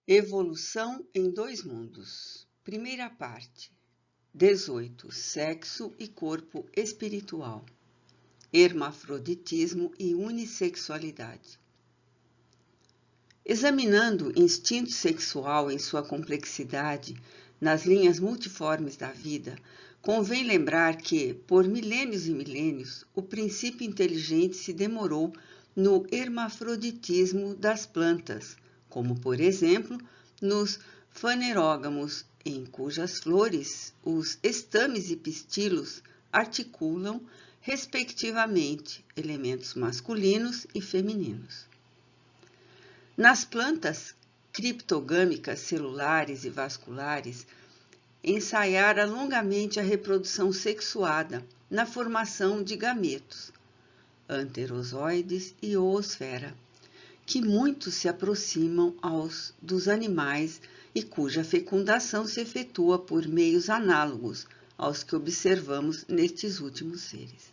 Evolução em dois mundos. Primeira parte. 18. Sexo e corpo espiritual. Hermafroditismo e unissexualidade. Examinando o instinto sexual em sua complexidade, nas linhas multiformes da vida, convém lembrar que, por milênios e milênios, o princípio inteligente se demorou no hermafroditismo das plantas, como, por exemplo, nos fanerógamos, em cujas flores os estames e pistilos articulam, respectivamente, elementos masculinos e femininos. Nas plantas criptogâmicas celulares e vasculares, ensaiara longamente a reprodução sexuada na formação de gametos, anterozoides e oosfera, que muito se aproximam aos dos animais e cuja fecundação se efetua por meios análogos aos que observamos nestes últimos seres.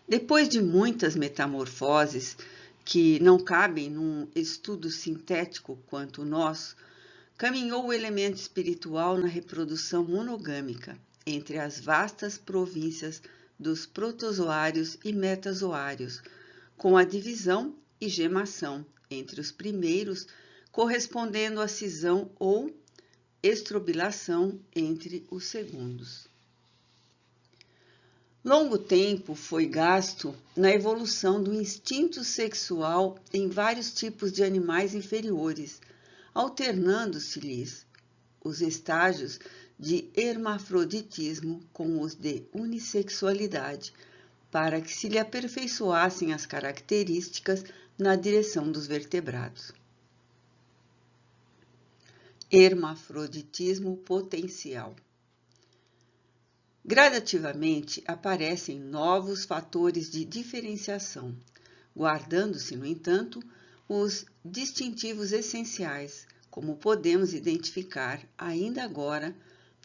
Depois de muitas metamorfoses que não cabem num estudo sintético quanto o nosso, caminhou o elemento espiritual na reprodução monogâmica entre as vastas províncias dos protozoários e metazoários, com a divisão e gemação entre os primeiros, correspondendo à cisão ou estrobilação entre os segundos. Longo tempo foi gasto na evolução do instinto sexual em vários tipos de animais inferiores, alternando-se-lhes os estágios de hermafroditismo com os de unissexualidade, para que se lhe aperfeiçoassem as características na direção dos vertebrados. Hermafroditismo potencial. Gradativamente aparecem novos fatores de diferenciação, guardando-se, no entanto, os distintivos essenciais, como podemos identificar ainda agora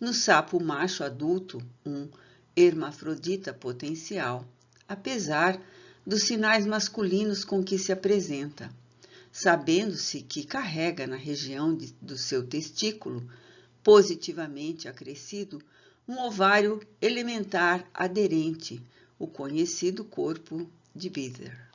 no sapo macho adulto, um hermafrodita potencial, apesar dos sinais masculinos com que se apresenta, sabendo-se que carrega na região do seu testículo, positivamente acrescido, um ovário elementar aderente, o conhecido corpo de Bither.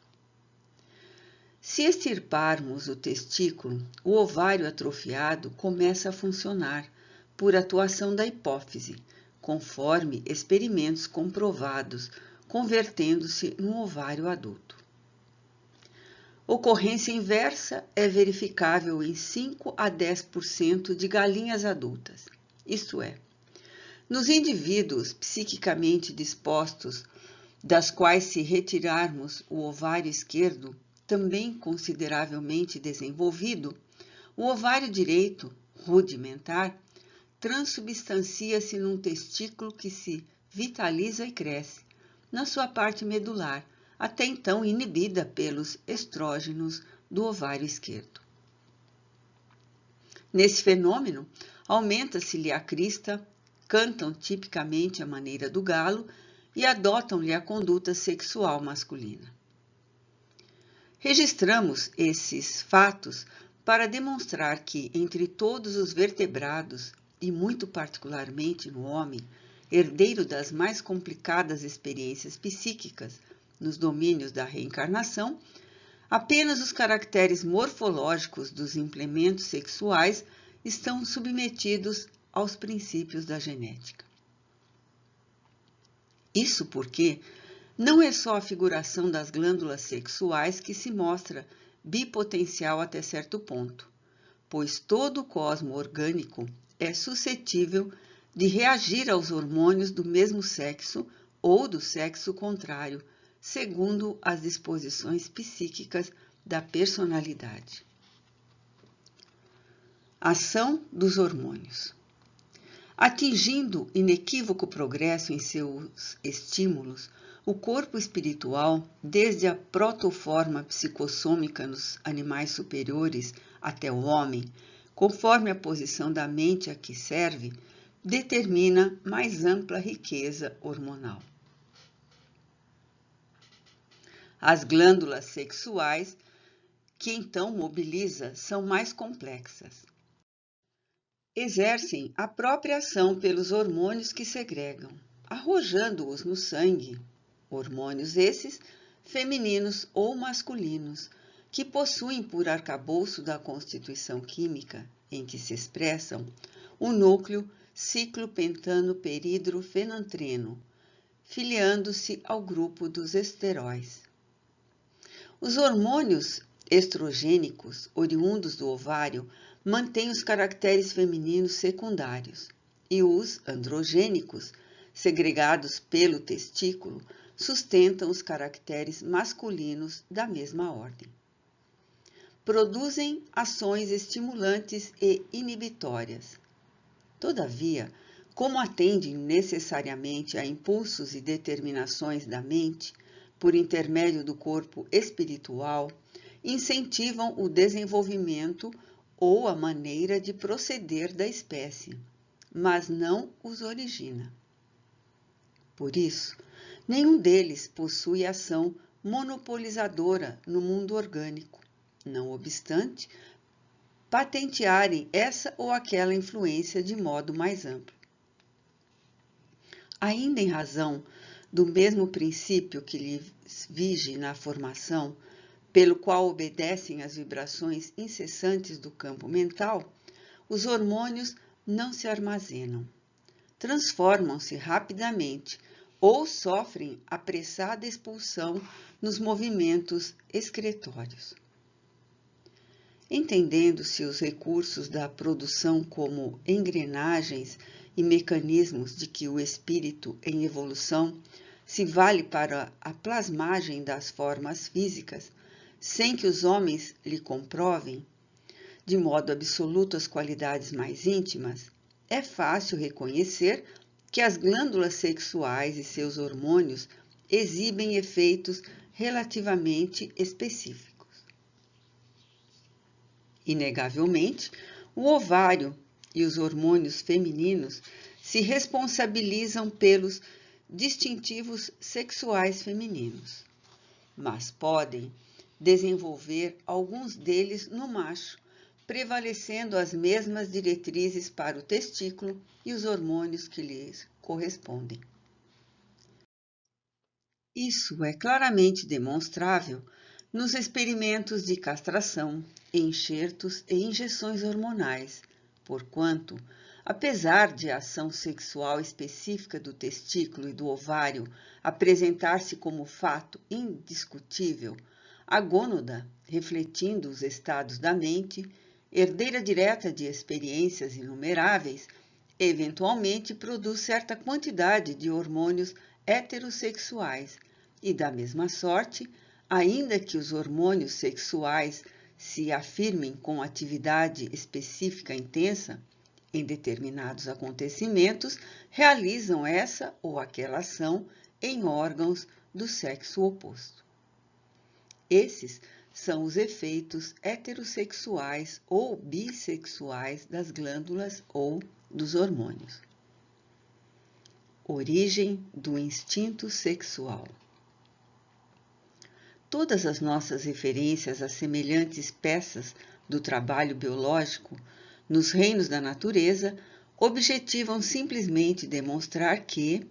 Se extirparmos o testículo, o ovário atrofiado começa a funcionar por atuação da hipófise, conforme experimentos comprovados, convertendo-se num ovário adulto. Ocorrência inversa é verificável em 5 a 10% de galinhas adultas, isto é, nos indivíduos psiquicamente dispostos, das quais se retirarmos o ovário esquerdo, também consideravelmente desenvolvido, o ovário direito, rudimentar, transubstancia-se num testículo que se vitaliza e cresce, na sua parte medular, até então inibida pelos estrógenos do ovário esquerdo. Nesse fenômeno, aumenta-se-lhe a crista, cantam tipicamente à maneira do galo e adotam-lhe a conduta sexual masculina. Registramos esses fatos para demonstrar que, entre todos os vertebrados, e muito particularmente no homem, herdeiro das mais complicadas experiências psíquicas nos domínios da reencarnação, apenas os caracteres morfológicos dos implementos sexuais estão submetidos aos princípios da genética. Isso porque não é só a figuração das glândulas sexuais que se mostra bipotencial até certo ponto, pois todo o cosmo orgânico é suscetível de reagir aos hormônios do mesmo sexo ou do sexo contrário, segundo as disposições psíquicas da personalidade. Ação dos hormônios. Atingindo inequívoco progresso em seus estímulos, o corpo espiritual, desde a protoforma psicossômica nos animais superiores até o homem, conforme a posição da mente a que serve, determina mais ampla riqueza hormonal. As glândulas sexuais, que então mobiliza são mais complexas. Exercem a própria ação pelos hormônios que segregam, arrojando-os no sangue, hormônios esses femininos ou masculinos, que possuem por arcabouço da constituição química em que se expressam o núcleo ciclopentano-peridrofenantreno, filiando-se ao grupo dos esteróis. Os hormônios estrogênicos, oriundos do ovário, mantêm os caracteres femininos secundários, e os androgênicos, segregados pelo testículo, sustentam os caracteres masculinos da mesma ordem. Produzem ações estimulantes e inibitórias. Todavia, como atendem necessariamente a impulsos e determinações da mente, por intermédio do corpo espiritual, incentivam o desenvolvimento ou a maneira de proceder da espécie, mas não os origina. Por isso, nenhum deles possui ação monopolizadora no mundo orgânico, não obstante patentearem essa ou aquela influência de modo mais amplo. Ainda em razão do mesmo princípio que lhes vige na formação, pelo qual obedecem às vibrações incessantes do campo mental, os hormônios não se armazenam. Transformam-se rapidamente ou sofrem apressada expulsão nos movimentos excretórios. Entendendo-se os recursos da produção como engrenagens e mecanismos de que o espírito em evolução se vale para a plasmagem das formas físicas, sem que os homens lhe comprovem, de modo absoluto, as qualidades mais íntimas, é fácil reconhecer que as glândulas sexuais e seus hormônios exibem efeitos relativamente específicos. Inegavelmente, o ovário e os hormônios femininos se responsabilizam pelos distintivos sexuais femininos, mas podem desenvolver alguns deles no macho, prevalecendo as mesmas diretrizes para o testículo e os hormônios que lhes correspondem. Isso é claramente demonstrável nos experimentos de castração, enxertos e injeções hormonais, porquanto, apesar de a ação sexual específica do testículo e do ovário apresentar-se como fato indiscutível, a gônada, refletindo os estados da mente, herdeira direta de experiências inumeráveis, eventualmente produz certa quantidade de hormônios heterossexuais e, da mesma sorte, ainda que os hormônios sexuais se afirmem com atividade específica intensa, em determinados acontecimentos, realizam essa ou aquela ação em órgãos do sexo oposto. Esses são os efeitos heterossexuais ou bissexuais das glândulas ou dos hormônios. Origem do instinto sexual. Todas as nossas referências a semelhantes peças do trabalho biológico nos reinos da natureza objetivam simplesmente demonstrar que,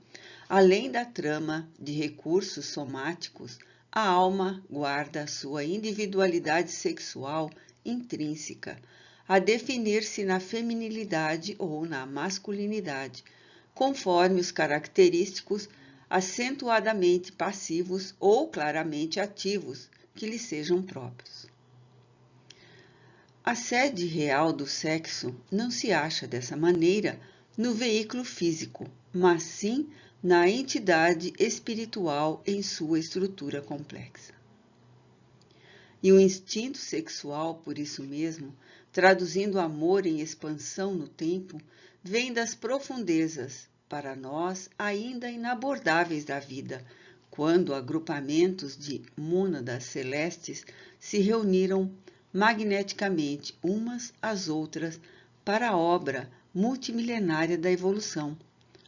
além da trama de recursos somáticos, a alma guarda a sua individualidade sexual intrínseca, a definir-se na feminilidade ou na masculinidade, conforme os característicos acentuadamente passivos ou claramente ativos que lhe sejam próprios. A sede real do sexo não se acha dessa maneira no veículo físico, mas sim na entidade espiritual em sua estrutura complexa. E o instinto sexual, por isso mesmo, traduzindo o amor em expansão no tempo, vem das profundezas, para nós ainda inabordáveis da vida, quando agrupamentos de mônadas celestes se reuniram magneticamente umas às outras para a obra multimilenária da evolução,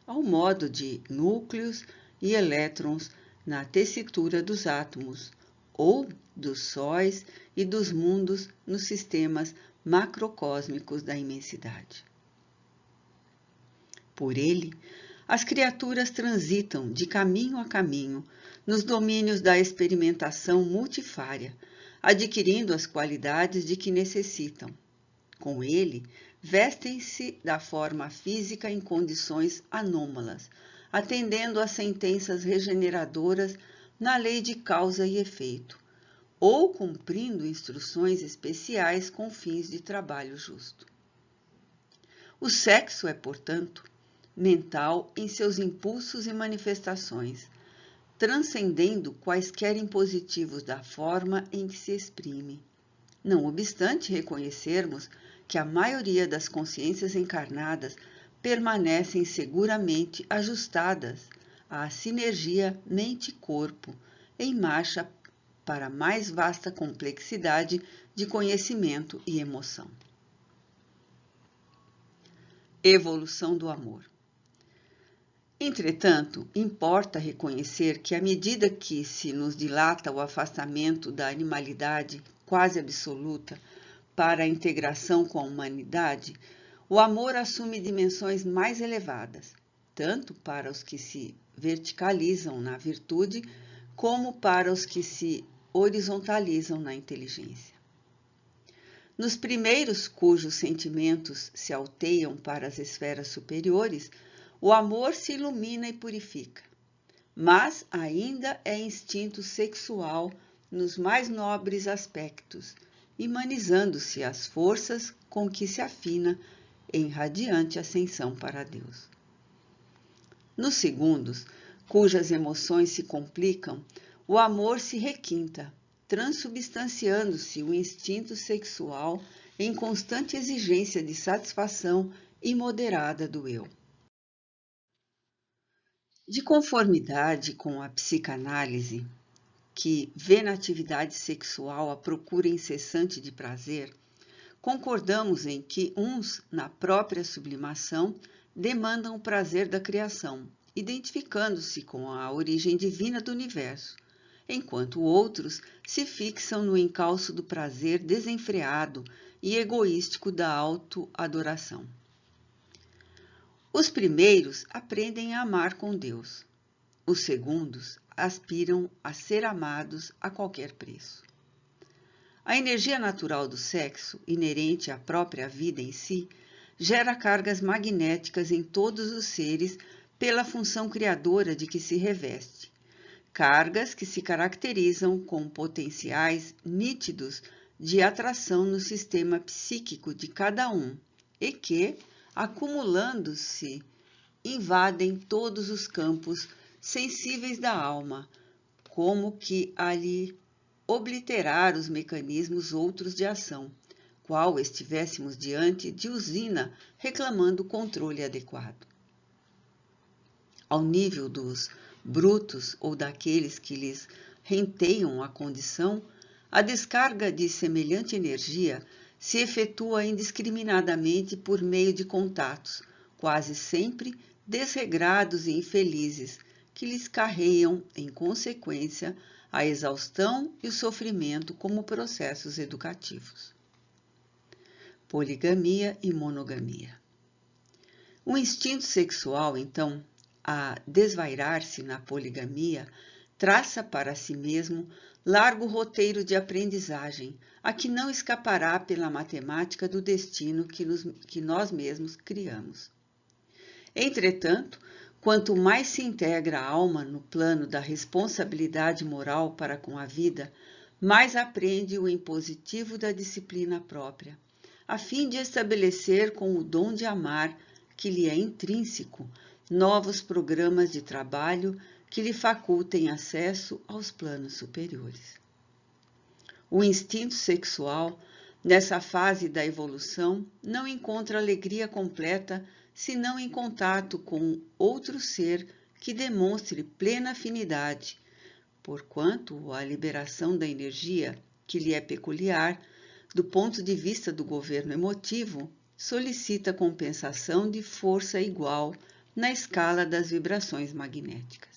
ao modo de núcleos e elétrons na tessitura dos átomos, ou dos sóis e dos mundos nos sistemas macrocósmicos da imensidade. Por ele, as criaturas transitam de caminho a caminho nos domínios da experimentação multifária, adquirindo as qualidades de que necessitam. Com ele, vestem-se da forma física em condições anômalas, atendendo às sentenças regeneradoras na lei de causa e efeito, ou cumprindo instruções especiais com fins de trabalho justo. O sexo é, portanto, mental em seus impulsos e manifestações, transcendendo quaisquer impositivos da forma em que se exprime. Não obstante reconhecermos que a maioria das consciências encarnadas permanecem seguramente ajustadas à sinergia mente-corpo, em marcha para mais vasta complexidade de conhecimento e emoção. Evolução do amor. Entretanto, importa reconhecer que, à medida que se nos dilata o afastamento da animalidade quase absoluta para a integração com a humanidade, o amor assume dimensões mais elevadas, tanto para os que se verticalizam na virtude, como para os que se horizontalizam na inteligência. Nos primeiros, cujos sentimentos se alteiam para as esferas superiores, o amor se ilumina e purifica, mas ainda é instinto sexual nos mais nobres aspectos, imanizando-se as forças com que se afina em radiante ascensão para Deus. Nos segundos, cujas emoções se complicam, o amor se requinta, transubstanciando-se o instinto sexual em constante exigência de satisfação imoderada do eu. De conformidade com a psicanálise, que vê na atividade sexual a procura incessante de prazer, concordamos em que uns, na própria sublimação, demandam o prazer da criação, identificando-se com a origem divina do universo, enquanto outros se fixam no encalço do prazer desenfreado e egoístico da autoadoração. Os primeiros aprendem a amar com Deus. Os segundos aspiram a ser amados a qualquer preço. A energia natural do sexo, inerente à própria vida em si, gera cargas magnéticas em todos os seres pela função criadora de que se reveste. Cargas que se caracterizam com potenciais nítidos de atração no sistema psíquico de cada um e que, acumulando-se, invadem todos os campos sensíveis da alma, como que ali obliterar os mecanismos outros de ação, qual estivéssemos diante de usina reclamando controle adequado. Ao nível dos brutos ou daqueles que lhes renteiam a condição, a descarga de semelhante energia se efetua indiscriminadamente por meio de contatos, quase sempre desregrados e infelizes, que lhes carregam, em consequência, a exaustão e o sofrimento como processos educativos. Poligamia e monogamia. O instinto sexual, então, a desvairar-se na poligamia, traça para si mesmo largo roteiro de aprendizagem, a que não escapará pela matemática do destino que nós mesmos criamos. Entretanto, quanto mais se integra a alma no plano da responsabilidade moral para com a vida, mais aprende o impositivo da disciplina própria, a fim de estabelecer com o dom de amar, que lhe é intrínseco, novos programas de trabalho que lhe facultem acesso aos planos superiores. O instinto sexual, nessa fase da evolução, não encontra alegria completa senão em contato com outro ser que demonstre plena afinidade, porquanto a liberação da energia, que lhe é peculiar, do ponto de vista do governo emotivo, solicita compensação de força igual na escala das vibrações magnéticas.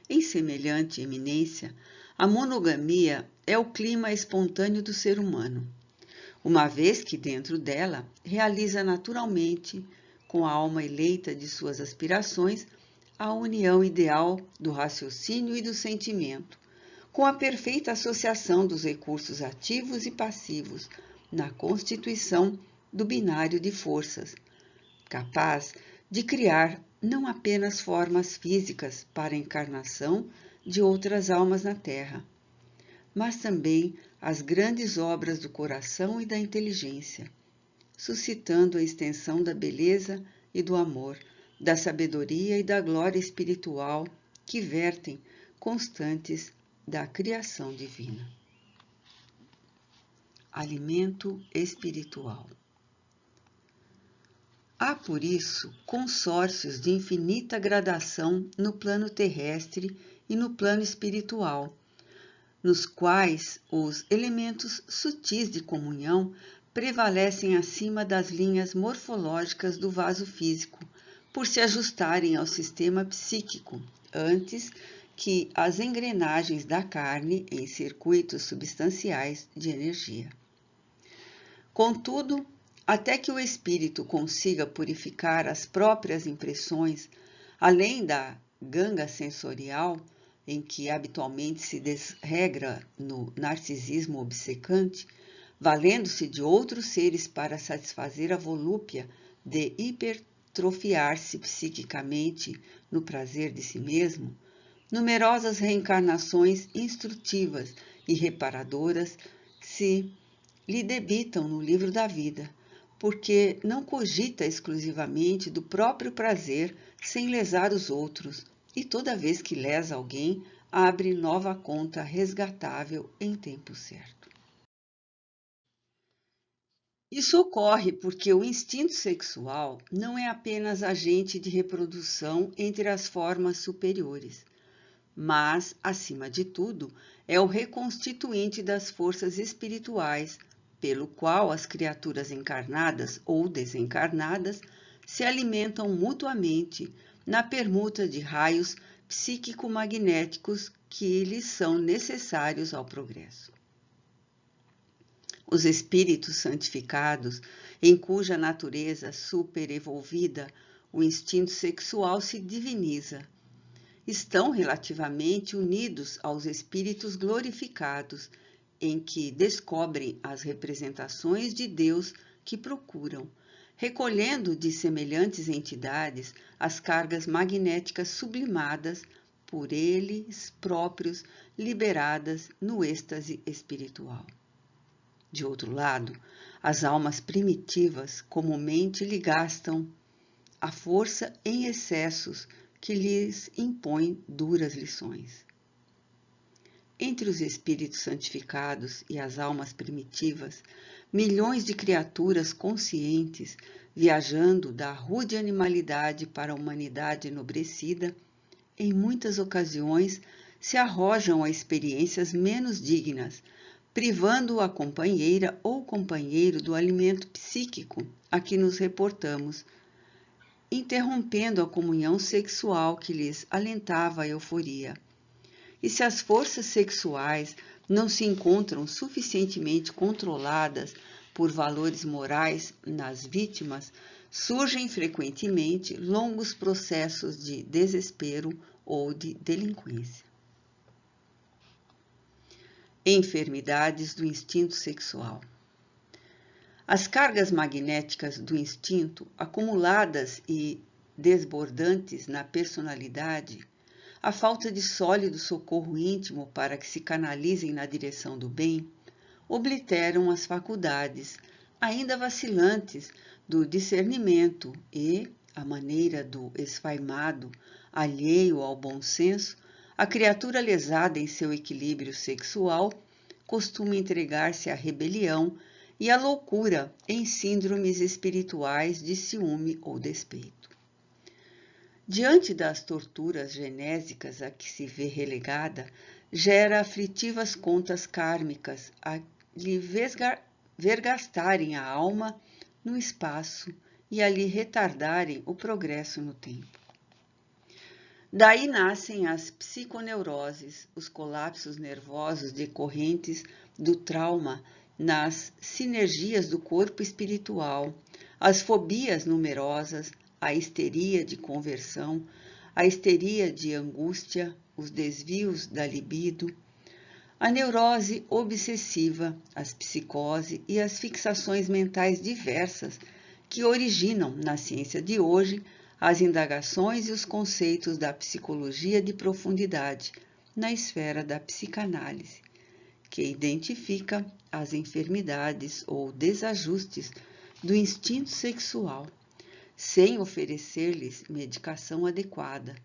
Em semelhante eminência, A monogamia é o clima espontâneo do ser humano, uma vez que dentro dela realiza naturalmente, com a alma eleita de suas aspirações, a união ideal do raciocínio e do sentimento, com a perfeita associação dos recursos ativos e passivos na constituição do binário de forças, capaz de criar não apenas formas físicas para a encarnação de outras almas na Terra, mas também as grandes obras do coração e da inteligência, suscitando a extensão da beleza e do amor, da sabedoria e da glória espiritual que vertem constantes da criação divina. Alimento espiritual. Há, por isso, consórcios de infinita gradação no plano terrestre e no plano espiritual, nos quais os elementos sutis de comunhão prevalecem acima das linhas morfológicas do vaso físico, por se ajustarem ao sistema psíquico, antes que as engrenagens da carne em circuitos substanciais de energia. Contudo, até que o espírito consiga purificar as próprias impressões, além da ganga sensorial, em que habitualmente se desregra no narcisismo obcecante, valendo-se de outros seres para satisfazer a volúpia de hipertrofiar-se psiquicamente no prazer de si mesmo, numerosas reencarnações instrutivas e reparadoras se lhe debitam no livro da vida, porque não cogita exclusivamente do próprio prazer sem lesar os outros, e toda vez que lesa alguém, abre nova conta resgatável em tempo certo. Isso ocorre porque o instinto sexual não é apenas agente de reprodução entre as formas superiores, mas, acima de tudo, é o reconstituinte das forças espirituais, pelo qual as criaturas encarnadas ou desencarnadas se alimentam mutuamente na permuta de raios psíquico-magnéticos que lhes são necessários ao progresso. Os espíritos santificados, em cuja natureza superevolvida o instinto sexual se diviniza, estão relativamente unidos aos espíritos glorificados, em que descobrem as representações de Deus que procuram, recolhendo de semelhantes entidades as cargas magnéticas sublimadas por eles próprios, liberadas no êxtase espiritual. De outro lado, as almas primitivas comumente lhe gastam a força em excessos que lhes impõem duras lições. Entre os espíritos santificados e as almas primitivas, milhões de criaturas conscientes, viajando da rude animalidade para a humanidade enobrecida, em muitas ocasiões se arrojam a experiências menos dignas, privando a companheira ou companheiro do alimento psíquico a que nos reportamos, interrompendo a comunhão sexual que lhes alentava a euforia. E se as forças sexuais não se encontram suficientemente controladas por valores morais nas vítimas, surgem frequentemente longos processos de desespero ou de delinquência. Enfermidades do instinto sexual. As cargas magnéticas do instinto, acumuladas e desbordantes na personalidade, a falta de sólido socorro íntimo para que se canalizem na direção do bem, obliteram as faculdades, ainda vacilantes, do discernimento e, à maneira do esfaimado, alheio ao bom senso, a criatura lesada em seu equilíbrio sexual costuma entregar-se à rebelião e à loucura em síndromes espirituais de ciúme ou despeito. Diante das torturas genésicas a que se vê relegada, gera aflitivas contas kármicas a lhe vergastarem a alma no espaço e a lhe retardarem o progresso no tempo. Daí nascem as psiconeuroses, os colapsos nervosos decorrentes do trauma nas sinergias do corpo espiritual, as fobias numerosas, a histeria de conversão, a histeria de angústia, os desvios da libido, a neurose obsessiva, as psicose e as fixações mentais diversas que originam, na ciência de hoje, as indagações e os conceitos da psicologia de profundidade na esfera da psicanálise, que identifica as enfermidades ou desajustes do instinto sexual, sem oferecer-lhes medicação adequada,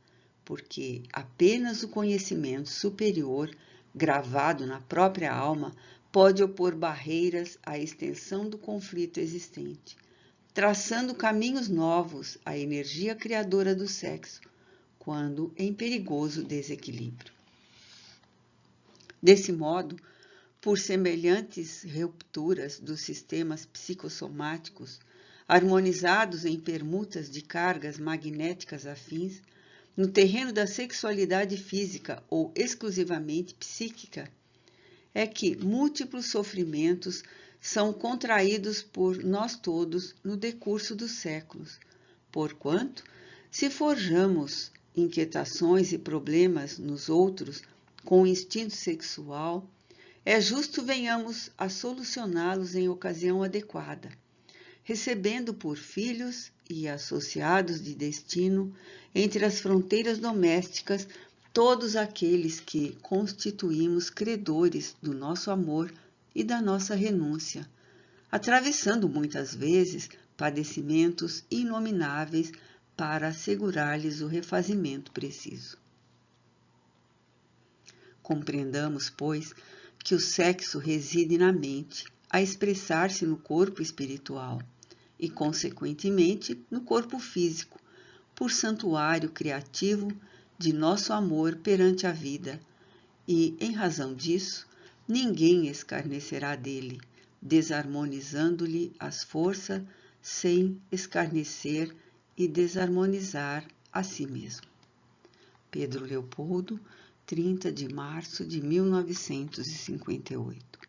porque apenas o conhecimento superior, gravado na própria alma, pode opor barreiras à extensão do conflito existente, traçando caminhos novos à energia criadora do sexo, quando em perigoso desequilíbrio. Desse modo, por semelhantes rupturas dos sistemas psicossomáticos, harmonizados em permutas de cargas magnéticas afins, no terreno da sexualidade física ou exclusivamente psíquica, é que múltiplos sofrimentos são contraídos por nós todos no decurso dos séculos, porquanto, se forjamos inquietações e problemas nos outros com o instinto sexual, é justo venhamos a solucioná-los em ocasião adequada, recebendo por filhos e associados de destino entre as fronteiras domésticas todos aqueles que constituímos credores do nosso amor e da nossa renúncia, atravessando muitas vezes padecimentos inomináveis para assegurar-lhes o refazimento preciso. Compreendamos, pois, que o sexo reside na mente, a expressar-se no corpo espiritual e, consequentemente, no corpo físico, por santuário criativo de nosso amor perante a vida, e, em razão disso, ninguém escarnecerá dele, desarmonizando-lhe as forças sem escarnecer e desarmonizar a si mesmo. Pedro Leopoldo, 30 de março de 1958.